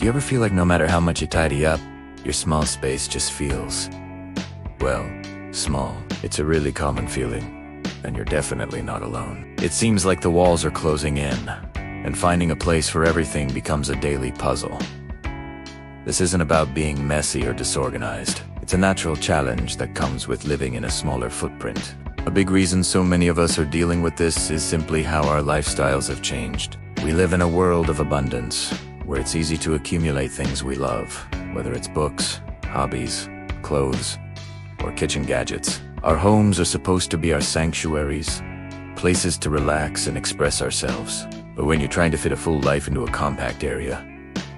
Do you ever feel like no matter how much you tidy up, your small space just feels, well, small? It's a really common feeling, and you're definitely not alone. It seems like the walls are closing in, and finding a place for everything becomes a daily puzzle. This isn't about being messy or disorganized. It's a natural challenge that comes with living in a smaller footprint. A big reason so many of us are dealing with this is simply how our lifestyles have changed. We live in a world of abundance, where it's easy to accumulate things we love, whether it's books, hobbies, clothes, or kitchen gadgets. Our homes are supposed to be our sanctuaries, places to relax and express ourselves. But when you're trying to fit a full life into a compact area,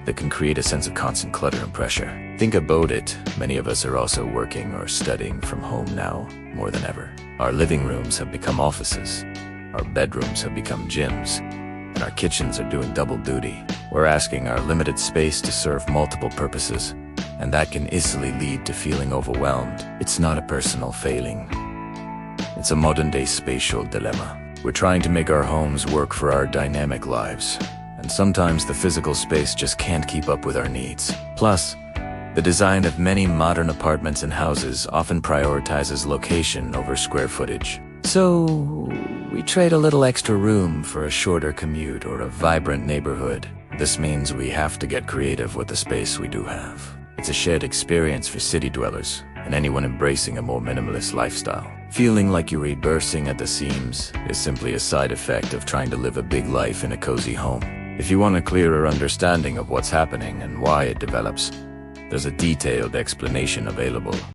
that can create a sense of constant clutter and pressure. Think about it, many of us are also working or studying from home now, more than ever. Our living rooms have become offices, our bedrooms have become gyms, and our kitchens are doing double duty. We're asking our limited space to serve multiple purposes, and that can easily lead to feeling overwhelmed. It's not a personal failing. It's a modern-day spatial dilemma. We're trying to make our homes work for our dynamic lives, and sometimes the physical space just can't keep up with our needs. Plus, the design of many modern apartments and houses often prioritizes location over square footage. So, we trade a little extra room for a shorter commute or a vibrant neighborhood. This means we have to get creative with the space we do have. It's a shared experience for city dwellers and anyone embracing a more minimalist lifestyle. Feeling like you're bursting at the seams is simply a side effect of trying to live a big life in a cozy home. If you want a clearer understanding of what's happening and why it develops, there's a detailed explanation available.